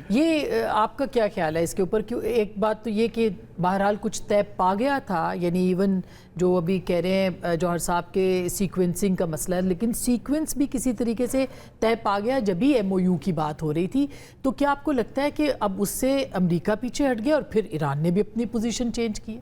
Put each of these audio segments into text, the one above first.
یہ آپ کا کیا خیال ہے اس کے اوپر؟ کیوں ایک بات تو یہ کہ بہرحال کچھ طے پا گیا تھا، یعنی ایون جو ابھی کہہ رہے ہیں جوہر صاحب کے سیکوینسنگ کا مسئلہ ہے، لیکن سیکوینس بھی کسی طریقے سے طے پا گیا جب ہی ایم او یو کی بات ہو رہی تھی. تو کیا آپ کو لگتا ہے کہ اب اس سے امریکہ پیچھے ہٹ گیا اور پھر ایران نے بھی اپنی پوزیشن چینج کی؟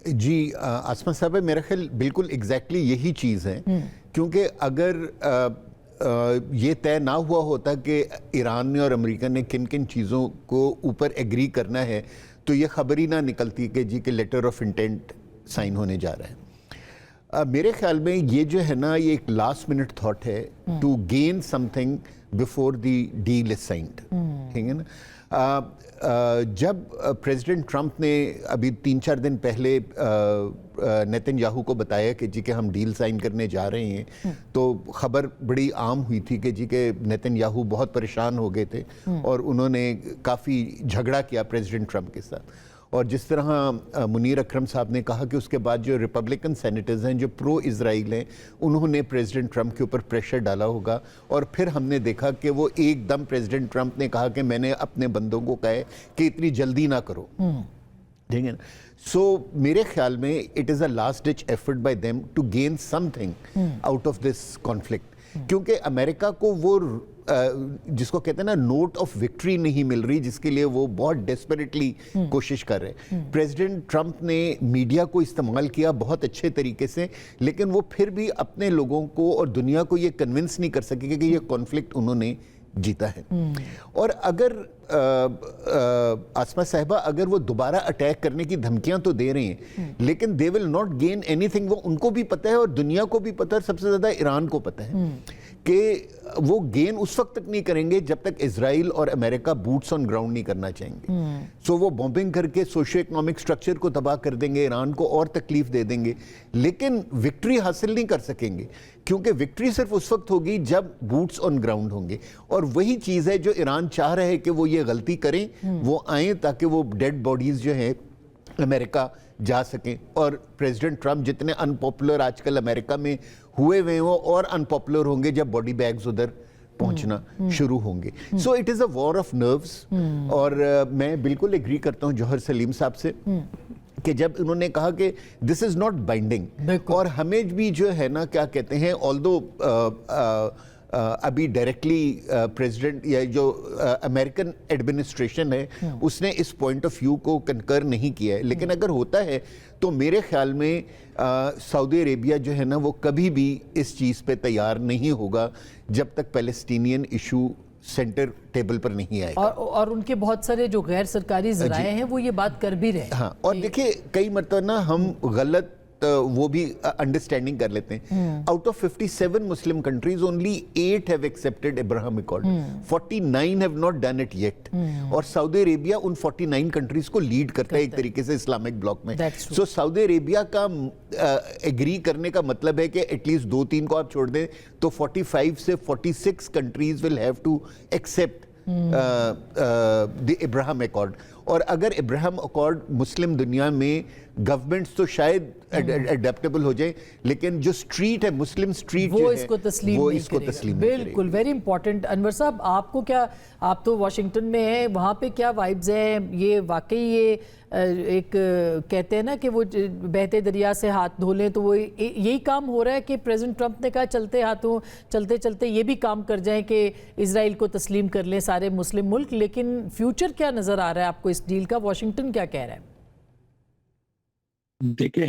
جی آسما صاحب، میرا خیال بالکل ایگزیکٹلی یہی چیز ہے، کیونکہ اگر یہ طے نہ ہوا ہوتا کہ ایران نے اور امریکہ نے کن کن چیزوں کو اوپر ایگری کرنا ہے تو یہ خبر ہی نہ نکلتی کہ جی کہ لیٹر آف انٹینٹ سائن ہونے جا رہا ہے. میرے خیال میں یہ جو ہے نا، یہ ایک لاسٹ منٹ تھاٹ ہے to gain something before the deal is signed. ٹھیک ہے نا؟ جب پریزیڈنٹ ٹرمپ نے ابھی 3-4 دن پہلے نیتن یاہو کو بتایا کہ جی کہ ہم ڈیل سائن کرنے جا رہے ہیں، تو خبر بڑی عام ہوئی تھی کہ جی کہ نیتن یاہو بہت پریشان ہو گئے تھے اور انہوں نے کافی جھگڑا کیا پریزیڈنٹ ٹرمپ کے ساتھ. اور جس طرح منیر اکرم صاحب نے کہا کہ اس کے بعد جو ریپبلکن سینیٹرز ہیں جو پرو اسرائیل ہیں، انہوں نے پریزیڈنٹ ٹرمپ کے اوپر پریشر ڈالا ہوگا، اور پھر ہم نے دیکھا کہ وہ ایک دم پریزیڈنٹ ٹرمپ نے کہا کہ میں نے اپنے بندوں کو کہا ہے کہ اتنی جلدی نہ کرو. ٹھیک ہے نا؟ سو میرے خیال میں it is a last ditch effort by them to gain something out of this conflict, کیونکہ امریکہ کو وہ جس کو کہتے ہیں نا نوٹ آف وکٹری نہیں مل رہی، جس کے لیے وہ بہت ڈیسپریٹلی کوشش کر رہے. پریزیڈنٹ ٹرمپ نے میڈیا کو استعمال کیا بہت اچھے طریقے سے، لیکن وہ پھر بھی اپنے لوگوں کو اور دنیا کو یہ کنونس نہیں کر سکے کہ یہ کانفلکٹ انہوں نے جیتا ہے. اور اگر آسما صاحبہ اگر وہ دوبارہ اٹیک کرنے کی دھمکیاں تو دے رہے ہیں، لیکن they will not gain anything. وہ ان کو بھی پتہ ہے اور دنیا کو بھی پتہ ہے، سب سے زیادہ ایران کو پتہ ہے کہ وہ گین اس وقت تک نہیں کریں گے جب تک اسرائیل اور امریکہ بوٹس آن گراؤنڈ نہیں کرنا چاہیں گے. سو وہ بومبنگ کر کے سوشو اکنامک سٹرکچر کو تباہ کر دیں گے، ایران کو اور تکلیف دے دیں گے، لیکن وکٹری حاصل نہیں کر سکیں گے، کیونکہ وکٹری صرف اس وقت ہوگی جب بوٹس آن گراؤنڈ ہوں گے. اور وہی چیز ہے جو ایران چاہ رہے ہیں کہ وہ یہ غلطی کریں، وہ آئیں تاکہ وہ ڈیڈ باڈیز جو ہیں امریکہ جا سکیں. اور پریزیڈنٹ ٹرمپ جتنے ان پاپولر آج کل امریکہ میں ہوئے ہوئے ہوں، اور ان پاپولر ہوں گے جب باڈی بیگز ادھر پہنچنا شروع ہوں گے. So it is a war of nerves. اور میں بالکل ایگری کرتا ہوں جوہر سلیم صاحب سے کہ جب انہوں نے کہا کہ دس از ناٹ بائنڈنگ، اور ہمیں بھی جو ہے نا کیا کہتے ہیں، آلدو ابھی ڈائریکٹلی پریزیڈنٹ یا جو امریکن ایڈمنسٹریشن ہے اس نے اس پوائنٹ آف ویو کو کنکر نہیں کیا ہے، لیکن اگر ہوتا ہے تو میرے خیال میں سعودی عربیہ جو ہے نا وہ کبھی بھی اس چیز پہ تیار نہیں ہوگا جب تک پیلسٹینین ایشو سینٹر ٹیبل پر نہیں آئے گا. اور ان کے بہت سارے جو غیر سرکاری ذرائع ہیں وہ یہ بات کر بھی رہے ہیں. ہاں، اور دیکھیں کئی مرتبہ نا ہم غلط وہ بھی انڈرسٹینڈنگ کر لیتے ہیں. Out of 57 Muslim countries only 8 have accepted Abraham Accord. 49 have not done it yet. اور سعودی عربیہ ان 49 کنٹریز کو لیڈ کرتا ہے ایک طریقے سے اسلامک بلاک میں. سو سعودی عربیہ کا ایگری کرنے کا مطلب ہے کہ ایٹ لیسٹ 2-3 کو آپ چھوڑ دیں تو 45 سے 46 countries will have to accept the Abraham accord. اور اگر ابراہم ایکارڈ مسلم دنیا میں گورنمنٹس تو شاید اڈیپٹیبل ہو جائیں، لیکن جو سٹریٹ ہے مسلم سٹریٹ وہ اس کو تسلیم نہیں کرے گا. بالکل ویری امپورٹنٹ. انور صاحب آپ کو کیا، آپ تو واشنگٹن میں ہیں، وہاں پہ کیا وائبز ہیں؟ یہ واقعی یہ ایک کہتے ہیں نا کہ وہ بہتے دریا سے ہاتھ دھو لیں، تو وہ یہی کام ہو رہا ہے کہ پریزیڈنٹ ٹرمپ نے کہا چلتے ہاتھوں چلتے چلتے یہ بھی کام کر جائیں کہ اسرائیل کو تسلیم کر لیں سارے مسلم ملک. لیکن فیوچر کیا نظر آ رہا ہے آپ کو اس ڈیل کا؟ واشنگٹن کیا کہہ رہا ہے؟ دیکھیں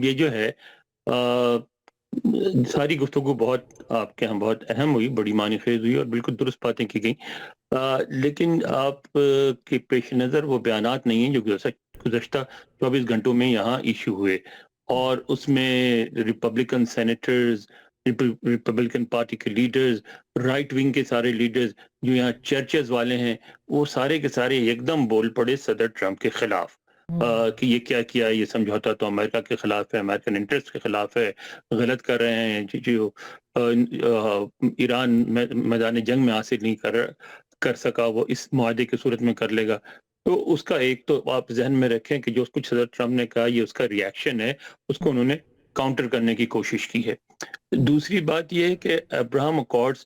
یہ جو ہے ساری گفتگو بہت آپ کے ہاں بہت اہم ہوئی، بڑی معنی خیز ہوئی اور بالکل درست باتیں کی گئیں، لیکن آپ کے پیش نظر وہ بیانات نہیں ہیں جو گزشتہ 24 گھنٹوں میں یہاں ایشو ہوئے، اور اس میں ریپبلکن سینیٹرز، ریپبلکن پارٹی کے لیڈرز، رائٹ ونگ کے سارے لیڈرز جو یہاں چرچز والے ہیں، وہ سارے کے سارے ایک دم بول پڑے صدر ٹرمپ کے خلاف کہ یہ کیا کیا، یہ سمجھوتا تو امریکہ کے خلاف ہے، امریکن انٹرسٹ کے خلاف ہے، غلط کر رہے ہیں، جو ایران میدان جنگ میں حاصل نہیں کر سکا وہ اس معاہدے کی صورت میں کر لے گا. تو اس کا ایک تو آپ ذہن میں رکھیں کہ جو کچھ صدر ٹرمپ نے کہا یہ اس کا ریاکشن ہے، اس کو انہوں نے کاؤنٹر کرنے کی کوشش کی ہے. دوسری بات یہ ہے کہ ابراہم اکارڈز